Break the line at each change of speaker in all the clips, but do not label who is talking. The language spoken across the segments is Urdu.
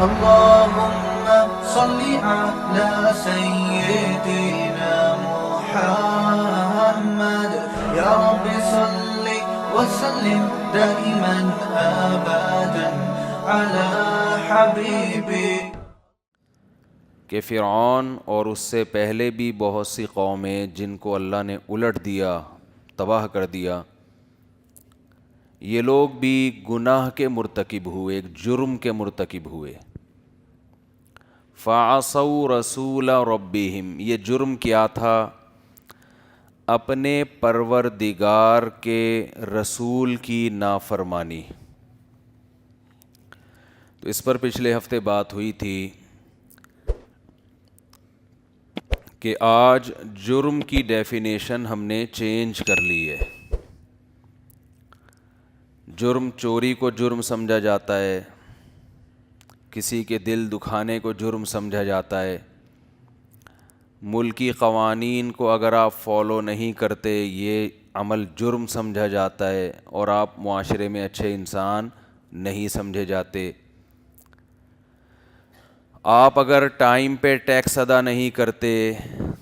اللهم صل على سيدنا محمد يا رب صل وسلم دائما ابدا على حبيبي.
کہ فرعون اور اس سے پہلے بھی بہت سی قومیں جن کو اللہ نے الٹ دیا، تباہ کر دیا، یہ لوگ بھی گناہ کے مرتکب ہوئے، ایک جرم کے مرتکب ہوئے. فَعَصَوْا رَسُولَ رَبِّهِمْ، یہ جرم کیا تھا؟ اپنے پروردگار کے رسول کی نافرمانی. تو اس پر پچھلے ہفتے بات ہوئی تھی کہ آج جرم کی ڈیفینیشن ہم نے چینج کر لی ہے. جرم چوری کو جرم سمجھا جاتا ہے، کسی کے دل دکھانے کو جرم سمجھا جاتا ہے، ملکی قوانین کو اگر آپ فالو نہیں کرتے یہ عمل جرم سمجھا جاتا ہے اور آپ معاشرے میں اچھے انسان نہیں سمجھے جاتے. آپ اگر ٹائم پہ ٹیکس ادا نہیں کرتے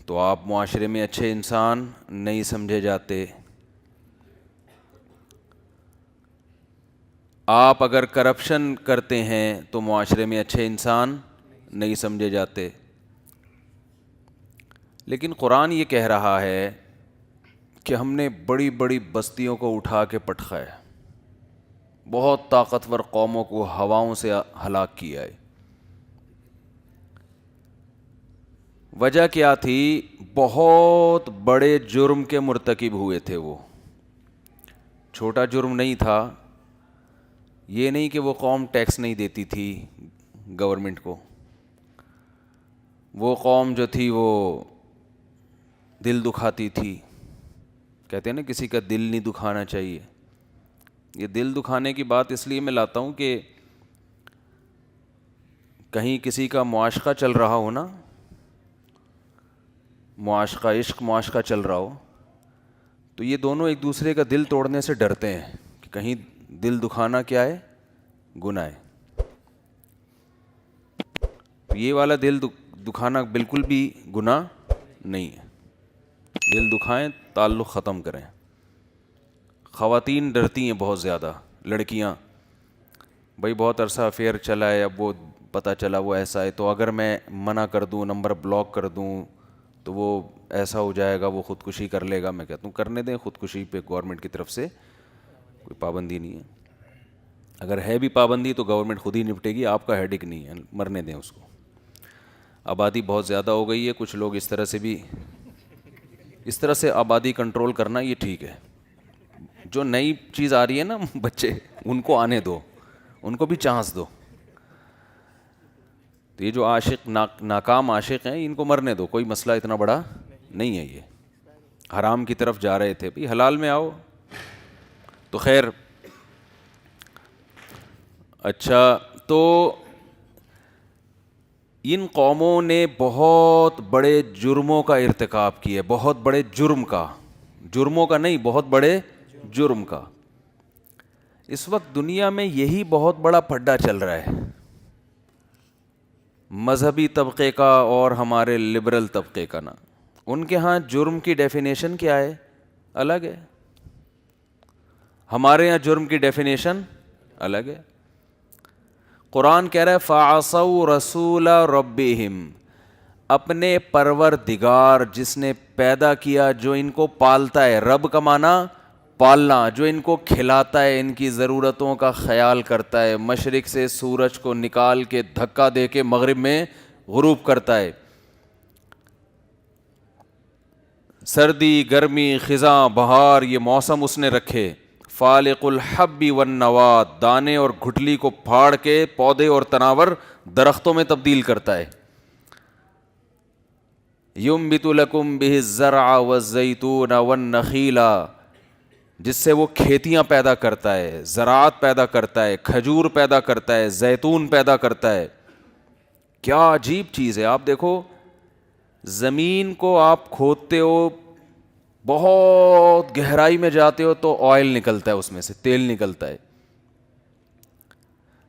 تو آپ معاشرے میں اچھے انسان نہیں سمجھے جاتے. آپ اگر کرپشن کرتے ہیں تو معاشرے میں اچھے انسان نہیں سمجھے جاتے. لیکن قرآن یہ کہہ رہا ہے کہ ہم نے بڑی بڑی بستیوں کو اٹھا کے پٹخا ہے، بہت طاقتور قوموں کو ہواؤں سے ہلاک کیا ہے. وجہ کیا تھی؟ بہت بڑے جرم کے مرتکب ہوئے تھے. وہ چھوٹا جرم نہیں تھا. یہ نہیں کہ وہ قوم ٹیکس نہیں دیتی تھی گورنمنٹ کو، وہ قوم جو تھی وہ دل دکھاتی تھی. کہتے ہیں نا کسی کا دل نہیں دکھانا چاہیے. یہ دل دکھانے کی بات اس لیے میں لاتا ہوں کہ کہیں کسی کا معاشقہ چل رہا ہو نا، معاشقہ عشق معاشقہ چل رہا ہو، تو یہ دونوں ایک دوسرے کا دل توڑنے سے ڈرتے ہیں کہ کہیں دل دکھانا کیا ہے؟ گناہ ہے. یہ والا دل دکھانا بالکل بھی گناہ نہیں ہے. دل دکھائیں، تعلق ختم کریں. خواتین ڈرتی ہیں بہت زیادہ، لڑکیاں، بھائی بہت عرصہ افیئر چلا ہے، اب وہ پتہ چلا وہ ایسا ہے، تو اگر میں منع کر دوں، نمبر بلاک کر دوں تو وہ ایسا ہو جائے گا، وہ خودکشی کر لے گا. میں کہتا ہوں کرنے دیں. خودکشی پہ گورنمنٹ کی طرف سے کوئی پابندی نہیں ہے. اگر ہے بھی پابندی تو گورنمنٹ خود ہی نپٹے گی، آپ کا ہیڈک نہیں ہے. مرنے دیں اس کو. آبادی بہت زیادہ ہو گئی ہے، کچھ لوگ اس طرح سے آبادی کنٹرول کرنا یہ ٹھیک ہے. جو نئی چیز آ رہی ہے نا بچے، ان کو آنے دو، ان کو بھی چانس دو. تو یہ جو عاشق ناکام عاشق ہیں ان کو مرنے دو، کوئی مسئلہ اتنا بڑا نہیں ہے. یہ حرام کی طرف جا رہے تھے، بھئی حلال میں آؤ. تو خیر، اچھا، تو ان قوموں نے بہت بڑے جرموں کا ارتکاب کیا، بہت بڑے جرموں کا نہیں، بہت بڑے جرم کا. اس وقت دنیا میں یہی بہت بڑا پھڈا چل رہا ہے، مذہبی طبقے کا اور ہمارے لبرل طبقے کا. نا ان کے ہاں جرم کی ڈیفینیشن کیا ہے؟ الگ ہے. ہمارے ہاں جرم کی ڈیفینیشن الگ ہے. قرآن کہہ رہا ہے فَعَصَوْا رَسُولَ رَبِّهِمْ، اپنے پروردگار جس نے پیدا کیا، جو ان کو پالتا ہے. رب کا معنی پالنا، جو ان کو کھلاتا ہے، ان کی ضرورتوں کا خیال کرتا ہے، مشرق سے سورج کو نکال کے دھکا دے کے مغرب میں غروب کرتا ہے. سردی، گرمی، خزاں، بہار، یہ موسم اس نے رکھے. فالق الحب والنوات، دانے اور گھٹلی کو پھاڑ کے پودے اور تناور درختوں میں تبدیل کرتا ہے. ينبت لكم به الزرع والزيتون والنخيل، جس سے وہ کھیتیاں پیدا کرتا ہے، زراعت پیدا کرتا ہے، کھجور پیدا کرتا ہے، زیتون پیدا کرتا ہے. کیا عجیب چیز ہے. آپ دیکھو، زمین کو آپ کھودتے ہو، بہت گہرائی میں جاتے ہو تو آئل نکلتا ہے، اس میں سے تیل نکلتا ہے.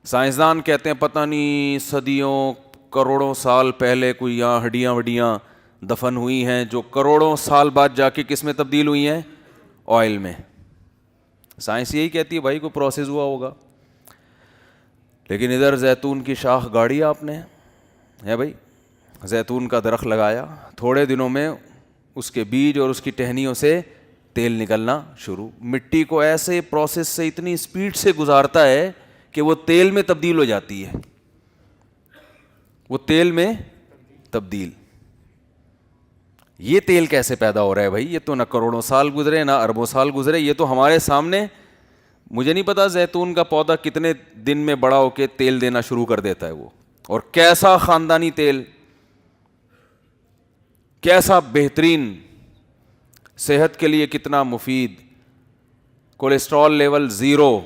سائنسدان کہتے ہیں پتہ نہیں صدیوں کروڑوں سال پہلے کوئی یہاں ہڈیاں وڈیاں دفن ہوئی ہیں جو کروڑوں سال بعد جا کے کس میں تبدیل ہوئی ہیں؟ آئل میں. سائنس یہی کہتی ہے بھائی کوئی پروسیس ہوا ہوگا. لیکن ادھر زیتون کی شاخ گاڑی آپ نے ہے بھائی, زیتون کا درخت لگایا, تھوڑے دنوں میں اس کے بیج اور اس کی ٹہنیوں سے تیل نکلنا شروع. مٹی کو ایسے پروسیس سے اتنی اسپیڈ سے گزارتا ہے کہ وہ تیل میں تبدیل ہو جاتی ہے, وہ تیل میں تبدیل. یہ تیل کیسے پیدا ہو رہا ہے بھائی؟ یہ تو نہ کروڑوں سال گزرے نہ اربوں سال گزرے, یہ تو ہمارے سامنے. مجھے نہیں پتا زیتون کا پودا کتنے دن میں بڑا ہو کے تیل دینا شروع کر دیتا ہے وہ, اور کیسا خاندانی تیل, کیسا بہترین, صحت کے لیے کتنا مفید, کولیسٹرول لیول زیرو,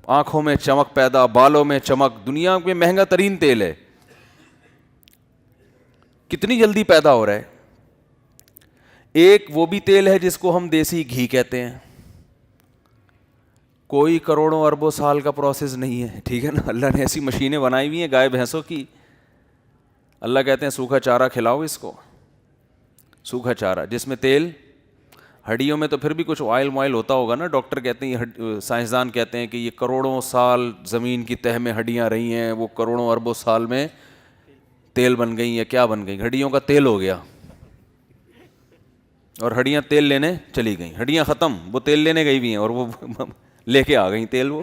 آنکھوں میں چمک پیدا, بالوں میں چمک, دنیا میں مہنگا ترین تیل ہے. کتنی جلدی پیدا ہو رہا ہے. ایک وہ بھی تیل ہے جس کو ہم دیسی گھی کہتے ہیں, کوئی کروڑوں اربوں سال کا پروسیس نہیں ہے, ٹھیک ہے نا. اللہ نے ایسی مشینیں بنائی ہوئی ہیں گائے بھینسوں کی. اللہ کہتے ہیں سوکھا چارہ کھلاؤ اس کو, سوکھا چارہ جس میں تیل, ہڈیوں میں تو پھر بھی کچھ آئل وائل ہوتا ہوگا نا. ڈاکٹر کہتے ہیں, سائنسدان کہتے ہیں کہ یہ کروڑوں سال زمین کی تہ میں ہڈیاں رہی ہیں, وہ کروڑوں اربوں سال میں تیل بن گئی یا کیا بن گئی, ہڈیوں کا تیل ہو گیا, اور ہڈیاں تیل لینے چلی گئیں. ہڈیاں ختم, وہ تیل لینے گئی بھی ہیں اور وہ لے کے آ گئیں تیل وہ.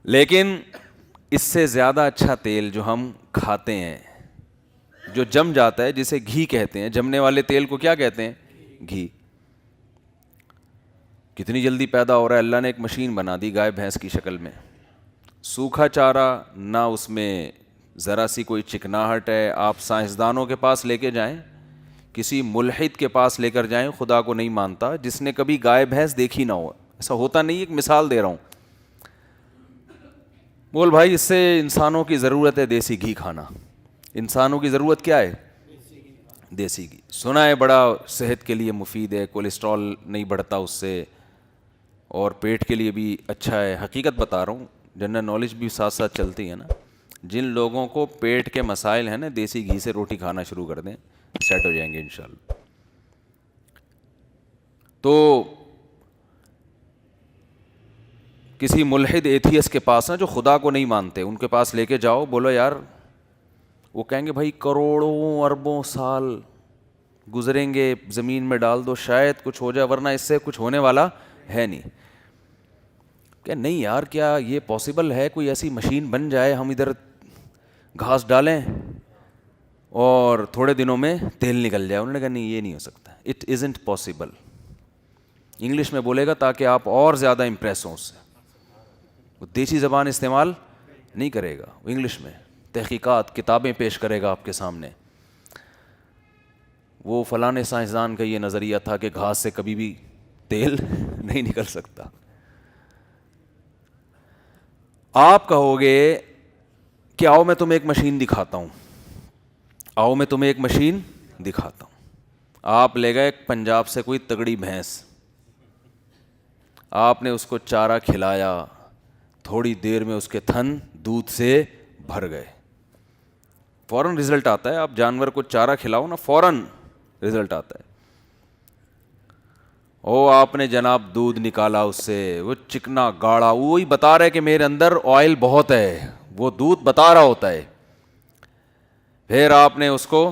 لیکن اس سے زیادہ اچھا تیل جو ہم کھاتے ہیں, جو جم جاتا ہے, جسے گھی کہتے ہیں, جمنے والے تیل کو کیا کہتے ہیں؟ گھی. کتنی جلدی پیدا ہو رہا ہے. اللہ نے ایک مشین بنا دی گائے بھینس کی شکل میں, سوکھا چارہ, نہ اس میں ذرا سی کوئی چکناہٹ ہے. آپ سائنسدانوں کے پاس لے کے جائیں, کسی ملحد کے پاس لے کر جائیں, خدا کو نہیں مانتا, جس نے کبھی گائے بھینس دیکھی نہ ہو, ایسا ہوتا نہیں. ایک مثال دے رہا ہوں, بول بھائی اس سے انسانوں کی ضرورت ہے دیسی گھی کھانا. انسانوں کی ضرورت کیا ہے؟ دیسی گھی. سنا ہے بڑا صحت کے لیے مفید ہے, کولیسٹرول نہیں بڑھتا اس سے, اور پیٹ کے لیے بھی اچھا ہے. حقیقت بتا رہا ہوں, جنرل نالج بھی ساتھ ساتھ چلتی ہے نا. جن لوگوں کو پیٹ کے مسائل ہیں نا, دیسی گھی سے روٹی کھانا شروع کر دیں, سیٹ ہو جائیں گے انشاءاللہ. تو کسی ملحد ایتھیس کے پاس نا, جو خدا کو نہیں مانتے, ان کے پاس لے کے جاؤ, بولو یار, وہ کہیں گے بھائی کروڑوں اربوں سال گزریں گے, زمین میں ڈال دو شاید کچھ ہو جائے, ورنہ اس سے کچھ ہونے والا ہے نہیں. کہ نہیں یار, کیا یہ پاسبل ہے کوئی ایسی مشین بن جائے, ہم ادھر گھاس ڈالیں اور تھوڑے دنوں میں تیل نکل جائے. انہوں نے کہا نہیں, یہ نہیں ہو سکتا, اٹ ازنٹ پاسبل. انگلش میں بولے گا تاکہ آپ اور زیادہ امپریس ہوں اس سے. وہ دیسی زبان استعمال نہیں کرے گا, وہ انگلش میں تحقیقات کتابیں پیش کرے گا آپ کے سامنے. وہ فلاں سائنسدان کا یہ نظریہ تھا کہ گھاس سے کبھی بھی تیل نہیں نکل سکتا. آپ کہو گے کہ آؤ میں تمہیں ایک مشین دکھاتا ہوں, آؤ میں تمہیں ایک مشین دکھاتا ہوں. آپ لے گئے پنجاب سے کوئی تگڑی بھینس, آپ نے اس کو چارہ کھلایا, تھوڑی دیر میں اس کے تھن دودھ سے بھر گئے. فوراً رزلٹ آتا ہے. آپ جانور کو چارہ کھلاؤ نا, فوراً رزلٹ آتا ہے. آپ نے جناب دودھ نکالا اس سے, وہ چکنا گاڑھا, وہی بتا رہا ہے کہ میرے اندر آئل بہت ہے, وہ دودھ بتا رہا ہوتا ہے. پھر آپ نے اس کو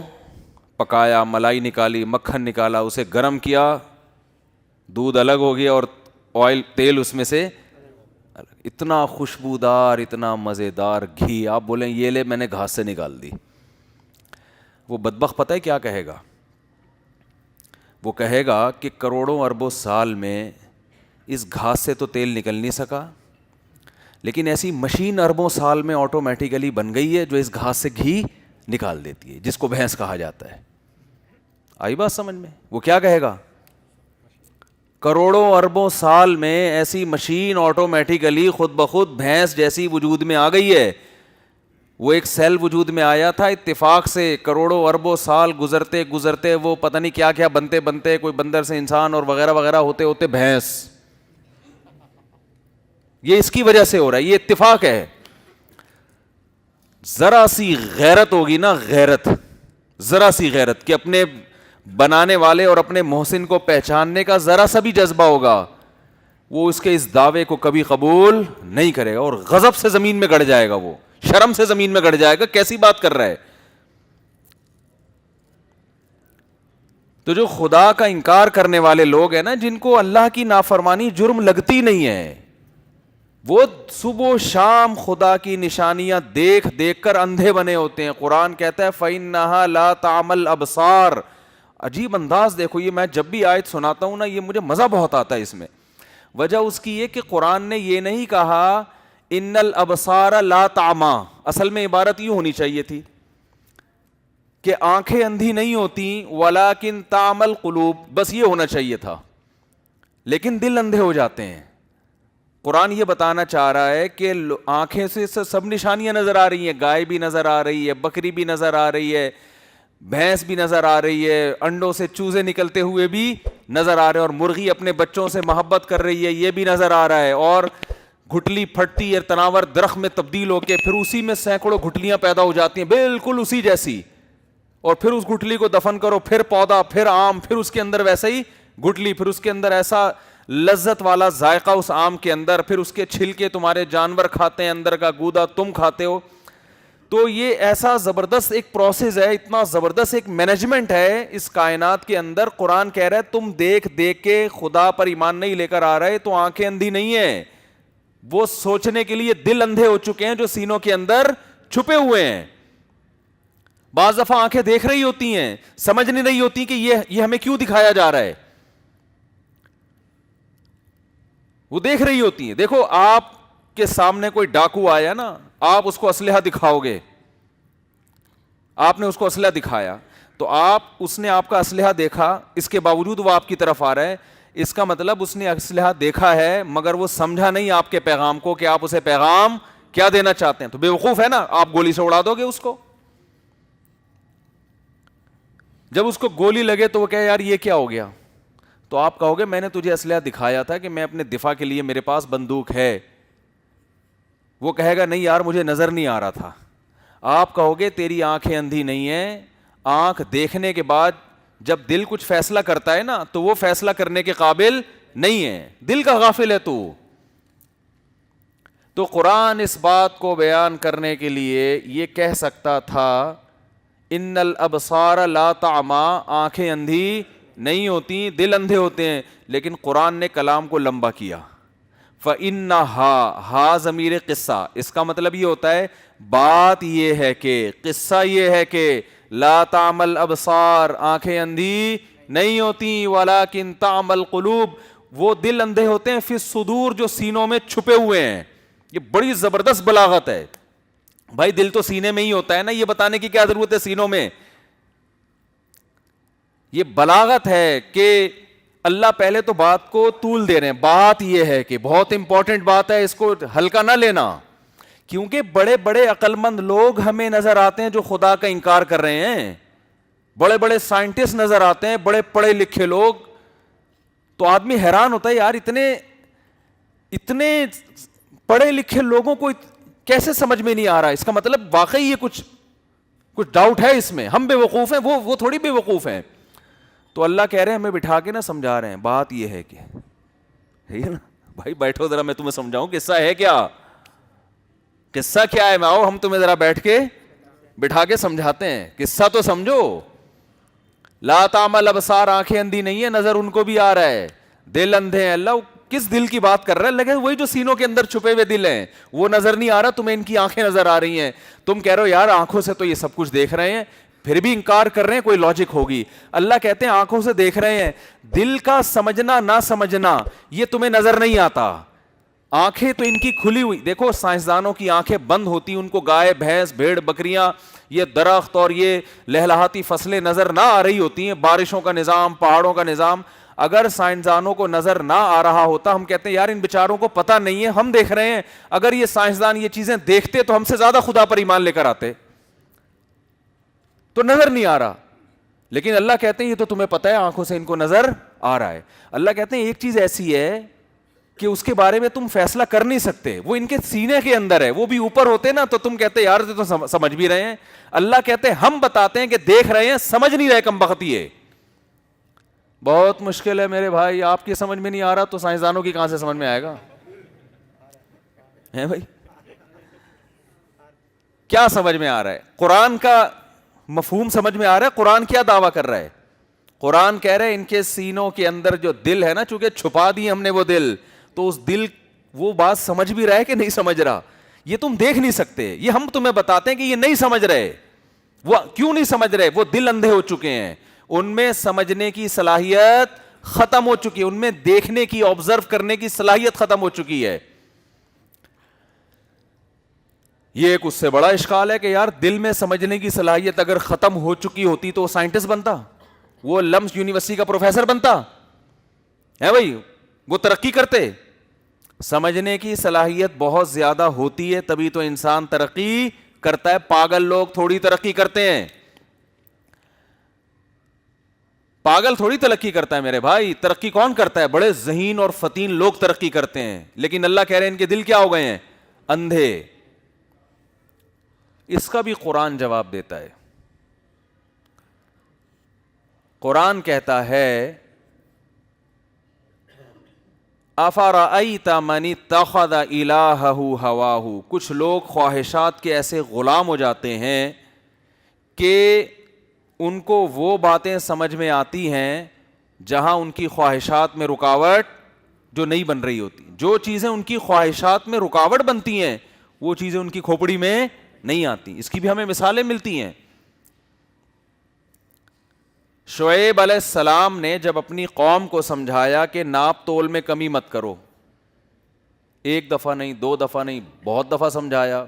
پکایا, ملائی نکالی, مکھن نکالا, اسے گرم کیا, دودھ الگ ہو گیا اور آئل تیل اس میں سے اتنا خوشبودار, اتنا مزیدار گھی. آپ بولیں یہ لے میں نے گھاس سے نکال دی. وہ بدبخت پتہ ہے کیا کہے گا؟ وہ کہے گا کہ کروڑوں اربوں سال میں اس گھاس سے تو تیل نکل نہیں سکا, لیکن ایسی مشین اربوں سال میں آٹومیٹیکلی بن گئی ہے جو اس گھاس سے گھی نکال دیتی ہے, جس کو بھینس کہا جاتا ہے. آئی بات سمجھ میں؟ وہ کیا کہے گا؟ کروڑوں اربوں سال میں ایسی مشین آٹومیٹیکلی خود بخود بھینس جیسی وجود میں آ گئی ہے. وہ ایک سیل وجود میں آیا تھا اتفاق سے, کروڑوں اربوں سال گزرتے گزرتے وہ پتہ نہیں کیا کیا بنتے بنتے, کوئی بندر سے انسان اور وغیرہ وغیرہ ہوتے ہوتے بھینس. یہ اس کی وجہ سے ہو رہا ہے, یہ اتفاق ہے. ذرا سی غیرت ہوگی نا, غیرت, ذرا سی غیرت کہ اپنے بنانے والے اور اپنے محسن کو پہچاننے کا ذرا سا بھی جذبہ ہوگا, وہ اس کے اس دعوے کو کبھی قبول نہیں کرے گا, اور غضب سے زمین میں گڑ جائے گا, وہ شرم سے زمین میں گڑ جائے گا, کیسی بات کر رہا ہے. تو جو خدا کا انکار کرنے والے لوگ ہیں نا, جن کو اللہ کی نافرمانی جرم لگتی نہیں ہے, وہ صبح و شام خدا کی نشانیاں دیکھ دیکھ کر اندھے بنے ہوتے ہیں. قرآن کہتا ہے فَإِنَّهَا لَا تَعْمَى الْأَبْصَارُ. عجیب انداز دیکھو, یہ میں جب بھی آیت سناتا ہوں نا, یہ مجھے مزہ بہت آتا ہے اس میں. وجہ اس کی یہ کہ قرآن نے یہ نہیں کہا ان الابصار لا تعمى, اصل میں عبارت یہ ہونی چاہیے تھی کہ آنکھیں اندھی نہیں ہوتی, ولکن تعمى القلوب, بس یہ ہونا چاہیے تھا, لیکن دل اندھے ہو جاتے ہیں. قرآن یہ بتانا چاہ رہا ہے کہ آنکھیں سے سب نشانیاں نظر آ رہی ہیں, گائے بھی نظر آ رہی ہے, بکری بھی نظر آ رہی ہے, بھینس بھی نظر آ رہی ہے, انڈوں سے چوزے نکلتے ہوئے بھی نظر آ رہے ہیں, اور مرغی اپنے بچوں سے محبت کر رہی ہے, یہ بھی نظر آ رہا ہے, اور گھٹلی پھٹتی ہے, تناور درخت میں تبدیل ہو کے پھر اسی میں سینکڑوں گھٹلیاں پیدا ہو جاتی ہیں بالکل اسی جیسی, اور پھر اس گھٹلی کو دفن کرو, پھر پودا, پھر آم, پھر اس کے اندر ویسے ہی گھٹلی, پھر اس کے اندر ایسا لذت والا ذائقہ اس آم کے اندر, پھر اس کے چھلکے تمہارے جانور کھاتے ہیں, اندر کا گودا تم کھاتے ہو. تو یہ ایسا زبردست ایک پروسیس ہے, اتنا زبردست ایک مینجمنٹ ہے اس کائنات کے اندر. قرآن کہہ رہا ہے تم دیکھ دیکھ کے خدا پر ایمان نہیں لے کر آ رہے, تو آنکھیں اندھی نہیں ہیں, وہ سوچنے کے لیے دل اندھے ہو چکے ہیں جو سینوں کے اندر چھپے ہوئے ہیں. بعض دفعہ آنکھیں دیکھ رہی ہوتی ہیں, سمجھ نہیں رہی ہوتی کہ یہ ہمیں کیوں دکھایا جا رہا ہے, وہ دیکھ رہی ہوتی ہیں. دیکھو آپ کے سامنے کوئی ڈاکو آیا نا, آپ اس کو اسلحہ دکھاؤ گے, آپ نے اس کو اسلحہ دکھایا, تو اس نے آپ کا اسلحہ دیکھا, اس کے باوجود وہ آپ کی طرف آ رہا ہے, اس کا مطلب اس نے اسلحہ دیکھا ہے مگر وہ سمجھا نہیں آپ کے پیغام کو کہ آپ اسے پیغام کیا دینا چاہتے ہیں. تو بے وقوف ہے نا, آپ گولی سے اڑا دو گے اس کو. جب اس کو گولی لگے تو وہ کہے یار یہ کیا ہو گیا, تو آپ کہو گے میں نے تجھے اسلحہ دکھایا تھا کہ میں اپنے دفاع کے لیے میرے پاس بندوق ہے. وہ کہے گا نہیں یار مجھے نظر نہیں آ رہا تھا. آپ کہو گے تیری آنکھیں اندھی نہیں ہیں, آنکھ دیکھنے کے بعد جب دل کچھ فیصلہ کرتا ہے نا تو وہ فیصلہ کرنے کے قابل نہیں ہے, دل کا غافل ہے تو. تو قرآن اس بات کو بیان کرنے کے لیے یہ کہہ سکتا تھا ان الابصار لا تعمى, آنکھیں اندھی نہیں ہوتی, دل اندھے ہوتے ہیں, لیکن قرآن نے کلام کو لمبا کیا. فَإِنَّهَا, ہا ضمیر قصہ, اس کا مطلب یہ ہوتا ہے بات یہ ہے کہ, قصہ یہ ہے کہ لا تعمى الابصار, آنکھیں اندھی نہیں ہوتی, ولکن تعمى القلوب, وہ دل اندھے ہوتے ہیں, فی الصدور, جو سینوں میں چھپے ہوئے ہیں. یہ بڑی زبردست بلاغت ہے بھائی, دل تو سینے میں ہی ہوتا ہے نا, یہ بتانے کی کیا ضرورت ہے سینوں میں. یہ بلاغت ہے کہ اللہ پہلے تو بات کو طول دے رہے ہیں. بات یہ ہے کہ بہت امپورٹنٹ بات ہے, اس کو ہلکا نہ لینا, کیونکہ بڑے بڑے عقل مند لوگ ہمیں نظر آتے ہیں جو خدا کا انکار کر رہے ہیں, بڑے بڑے سائنٹسٹ نظر آتے ہیں, بڑے پڑھے لکھے لوگ. تو آدمی حیران ہوتا ہے یار اتنے پڑھے لکھے لوگوں کو کیسے سمجھ میں نہیں آ رہا. اس کا مطلب واقعی یہ کچھ ڈاؤٹ ہے اس میں, ہم بے وقوف ہیں, وہ تھوڑی بے وقوف ہیں. تو اللہ کہہ رہے ہیں ہمیں بٹھا کے نہ سمجھا رہے ہیں, بات یہ ہے کہ ہے نا بھائی بیٹھو ذرا میں تمہیں سمجھاؤں قصہ ہے کیا, قصہ کیا ہے, میں آؤ ہم تمہیں ذرا بیٹھ کے بٹھا کے سمجھاتے ہیں, قصہ تو سمجھو. لا تعمى الابصار, آنکھیں اندھی نہیں ہے, نظر ان کو بھی آ رہا ہے, دل اندھے ہیں. اللہ کس دل کی بات کر رہا ہے, لگے وہی جو سینوں کے اندر چھپے ہوئے دل ہیں, وہ نظر نہیں آ رہا, تمہیں ان کی آنکھیں نظر آ رہی ہیں. تم کہہ رہے ہو یار آنکھوں سے تو یہ سب کچھ دیکھ رہے ہیں, پھر بھی انکار کر رہے ہیں, کوئی لاجک ہوگی. اللہ کہتے ہیں آنکھوں سے دیکھ رہے ہیں, دل کا سمجھنا نہ سمجھنا یہ تمہیں نظر نہیں آتا. آنکھیں تو ان کی کھلی ہوئی, دیکھو سائنسدانوں کی آنکھیں بند ہوتی, ان کو گائے بھینس بھیڑ بکریاں یہ درخت اور یہ لہلہاتی فصلیں نظر نہ آ رہی ہوتی ہیں, بارشوں کا نظام, پہاڑوں کا نظام. اگر سائنسدانوں کو نظر نہ آ رہا ہوتا, ہم کہتے ہیں یار ان بیچاروں کو پتہ نہیں ہے, ہم دیکھ رہے ہیں. اگر یہ سائنسدان یہ چیزیں دیکھتے تو ہم سے زیادہ خدا پر ایمان لے کر آتے, تو نظر نہیں آ رہا. لیکن اللہ کہتے ہیں یہ تو تمہیں پتہ ہے, آنکھوں سے ان کو نظر آ رہا ہے. اللہ کہتے ہیں ایک چیز ایسی ہے کہ اس کے بارے میں تم فیصلہ کر نہیں سکتے, وہ ان کے سینے کے اندر ہے, وہ بھی اوپر ہوتے نا تو تم کہتے یار تو سمجھ بھی رہے ہیں. اللہ کہتے ہم بتاتے ہیں کہ دیکھ رہے ہیں, سمجھ نہیں رہے, کم بختی ہے. بہت مشکل ہے میرے بھائی, آپ کی سمجھ میں نہیں آ رہا تو سائنسدانوں کی کہاں سے سمجھ میں آئے گا؟ ہے بھائی, کیا سمجھ میں آ رہا ہے؟ قرآن کا مفہوم سمجھ میں آ رہا ہے؟ قرآن کیا دعویٰ کر رہا ہے؟ قرآن کہہ رہے ہیں ان کے سینوں کے اندر جو دل ہے نا, چونکہ چھپا دی ہم نے وہ دل, تو اس دل وہ بات سمجھ بھی رہا ہے کہ نہیں سمجھ رہا, یہ تم دیکھ نہیں سکتے. یہ ہم تمہیں بتاتے ہیں کہ یہ نہیں سمجھ رہے. وہ کیوں نہیں سمجھ رہے؟ وہ دل اندھے ہو چکے ہیں, ان میں سمجھنے کی صلاحیت ختم ہو چکی ہے, ان میں دیکھنے کی, آبزرو کرنے کی صلاحیت ختم ہو چکی ہے. یہ ایک اس سے بڑا اشکال ہے کہ یار دل میں سمجھنے کی صلاحیت اگر ختم ہو چکی ہوتی تو وہ سائنٹسٹ بنتا, وہ لمس یونیورسٹی کا پروفیسر بنتا ہے بھائی, وہ ترقی کرتے. سمجھنے کی صلاحیت بہت زیادہ ہوتی ہے تبھی تو انسان ترقی کرتا ہے. پاگل لوگ تھوڑی ترقی کرتے ہیں, پاگل تھوڑی ترقی کرتا ہے میرے بھائی. ترقی کون کرتا ہے؟ بڑے ذہین اور فطین لوگ ترقی کرتے ہیں. لیکن اللہ کہہ رہے ہیں ان کے دل کیا ہو گئے ہیں؟ اندھے. اس کا بھی قرآن جواب دیتا ہے. قرآن کہتا ہے افرأیت من اتخذ الہہ ہواہ, کچھ لوگ خواہشات کے ایسے غلام ہو جاتے ہیں کہ ان کو وہ باتیں سمجھ میں آتی ہیں جہاں ان کی خواہشات میں رکاوٹ جو نہیں بن رہی ہوتی. جو چیزیں ان کی خواہشات میں رکاوٹ بنتی ہیں وہ چیزیں ان کی کھوپڑی میں نہیں آتی. اس کی بھی ہمیں مثالیں ملتی ہیں. شعیب علیہ السلام نے جب اپنی قوم کو سمجھایا کہ ناپ تول میں کمی مت کرو, ایک دفعہ نہیں, دو دفعہ نہیں, بہت دفعہ سمجھایا,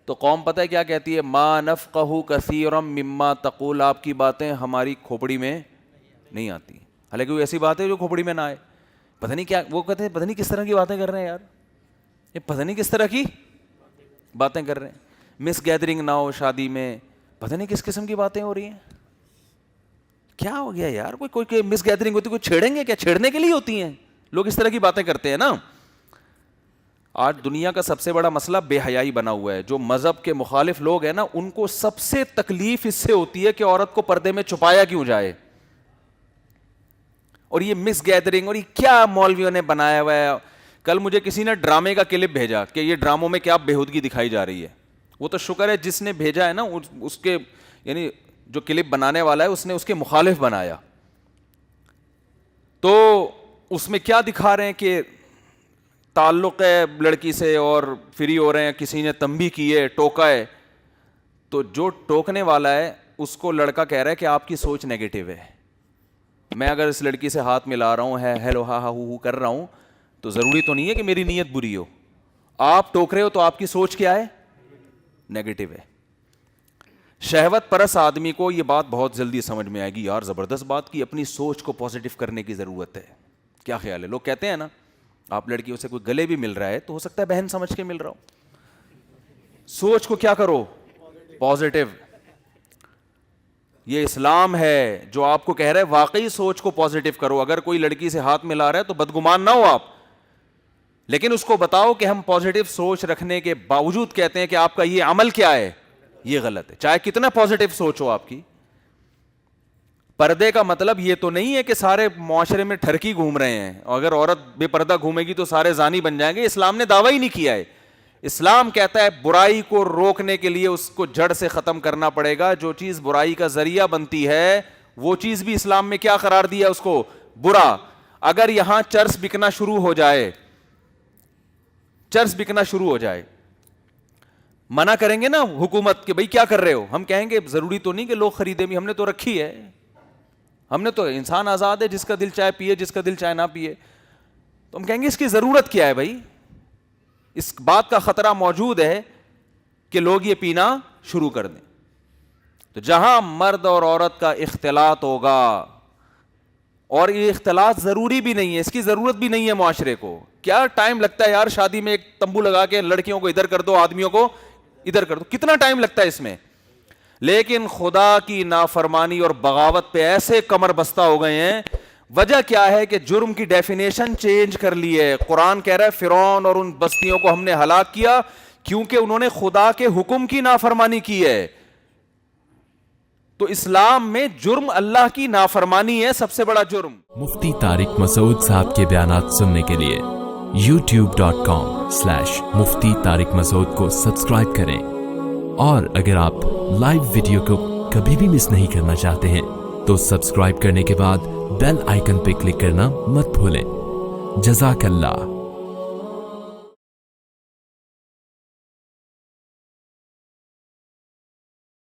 تو قوم پتہ ہے کیا کہتی ہے؟ ما نفقہ کثیرا مما تقول, آپ کی باتیں ہماری کھوپڑی میں نہیں آتی. حالانکہ وہ ایسی بات ہے جو کھوپڑی میں نہ آئے. پتہ نہیں کیا وہ کہتے ہیں, پتہ نہیں کس طرح کی باتیں کر رہے ہیں یار, یہ پتہ نہیں کس طرح کی باتیں کر رہے ہیں. مس گیدرنگ نہ ہو شادی میں, پتہ نہیں کس قسم کی باتیں ہو رہی ہیں. کیا ہو گیا یار؟ کوئی مس گیدرنگ ہوتی, کوئی چھیڑیں گے کیا؟ چھیڑنے کے لیے ہوتی ہیں. لوگ اس طرح کی باتیں کرتے ہیں نا. آج دنیا کا سب سے بڑا مسئلہ بے حیائی بنا ہوا ہے. جو مذہب کے مخالف لوگ ہیں نا, ان کو سب سے تکلیف اس سے ہوتی ہے کہ عورت کو پردے میں چھپایا کیوں جائے. اور یہ مس گیدرنگ, اور یہ کیا مولویوں نے بنایا ہوا ہے. کل مجھے کسی نے ڈرامے کا کلپ بھیجا کہ یہ ڈراموں میں کیا بےہودگی دکھائی جا رہی ہے. وہ تو شکر ہے جس نے بھیجا ہے نا, اس کے یعنی جو کلپ بنانے والا ہے اس نے اس کے مخالف بنایا. تو اس میں کیا دکھا رہے ہیں کہ تعلق ہے لڑکی سے اور فری ہو رہے ہیں, کسی نے تنبیہ کی ہے, ٹوکا ہے, تو جو ٹوکنے والا ہے اس کو لڑکا کہہ رہا ہے کہ آپ کی سوچ نیگیٹو ہے. میں اگر اس لڑکی سے ہاتھ ملا رہا ہوں, ہے ہیلو ہا ہا ہو کر رہا ہوں, تو ضروری تو نہیں ہے کہ میری نیت بری ہو. آپ ٹوک رہے ہو تو آپ کی سوچ کیا ہے؟ نیگیٹو ہے. شہوت پرست آدمی کو یہ بات بہت جلدی سمجھ میں آئے گی, یار زبردست بات کی, اپنی سوچ کو پازیٹیو کرنے کی ضرورت ہے. کیا خیال ہے؟ لوگ کہتے ہیں نا, آپ لڑکیوں سے کوئی گلے بھی مل رہا ہے تو ہو سکتا ہے بہن سمجھ کے مل رہا ہو. سوچ کو کیا کرو؟ پازیٹیو. یہ اسلام ہے جو آپ کو کہہ رہا ہے واقعی سوچ کو پازیٹیو کرو. اگر کوئی لڑکی سے ہاتھ ملا رہا ہے تو بدگمان نہ ہو آپ, لیکن اس کو بتاؤ کہ ہم پازیٹیو سوچ رکھنے کے باوجود کہتے ہیں کہ آپ کا یہ عمل کیا ہے, یہ غلط ہے, چاہے کتنا پازیٹیو سوچ ہو آپ کی. پردے کا مطلب یہ تو نہیں ہے کہ سارے معاشرے میں ٹھرکی گھوم رہے ہیں, اور اگر عورت بے پردہ گھومے گی تو سارے زانی بن جائیں گے. اسلام نے دعویٰ ہی نہیں کیا ہے. اسلام کہتا ہے برائی کو روکنے کے لیے اس کو جڑ سے ختم کرنا پڑے گا. جو چیز برائی کا ذریعہ بنتی ہے وہ چیز بھی اسلام میں کیا قرار دیا اس کو؟ برا. اگر یہاں چرس بکنا شروع ہو جائے, چرس بکنا شروع ہو جائے, منع کریں گے نا حکومت کہ بھائی کیا کر رہے ہو, ہم کہیں گے ضروری تو نہیں کہ لوگ خریدیں بھی, ہم نے تو رکھی ہے, ہم نے تو, انسان آزاد ہے, جس کا دل چاہے پیے, جس کا دل چاہے نہ پیے. تو ہم کہیں گے اس کی ضرورت کیا ہے بھائی. اس بات کا خطرہ موجود ہے کہ لوگ یہ پینا شروع کر دیں. تو جہاں مرد اور عورت کا اختلاط ہوگا, اور یہ اختلاط ضروری بھی نہیں ہے, اس کی ضرورت بھی نہیں ہے معاشرے کو. کیا ٹائم لگتا ہے یار شادی میں ایک تمبو لگا کے لڑکیوں کو ادھر کر دو, آدمیوں کو ادھر کر دو, کتنا ٹائم لگتا ہے اس میں. لیکن خدا کی نافرمانی اور بغاوت پہ ایسے کمر بستہ ہو گئے ہیں, وجہ کیا ہے کہ جرم کی ڈیفینیشن چینج کر لی ہے. قرآن کہہ رہا ہے فرعون اور ان بستیوں کو ہم نے ہلاک کیا کیونکہ انہوں نے خدا کے حکم کی نافرمانی کی ہے. تو اسلام میں جرم اللہ کی نافرمانی ہے سب سے بڑا جرم.
مفتی طارق مسعود صاحب کے بیانات سننے کے لیے youtube.com/مفتی طارق مسعود کو سبسکرائب کریں، اور اگر آپ لائیو ویڈیو کو کبھی بھی مس نہیں کرنا چاہتے ہیں تو سبسکرائب کرنے کے بعد بیل آئیکن پہ کلک کرنا مت بھولیں. جزاک اللہ.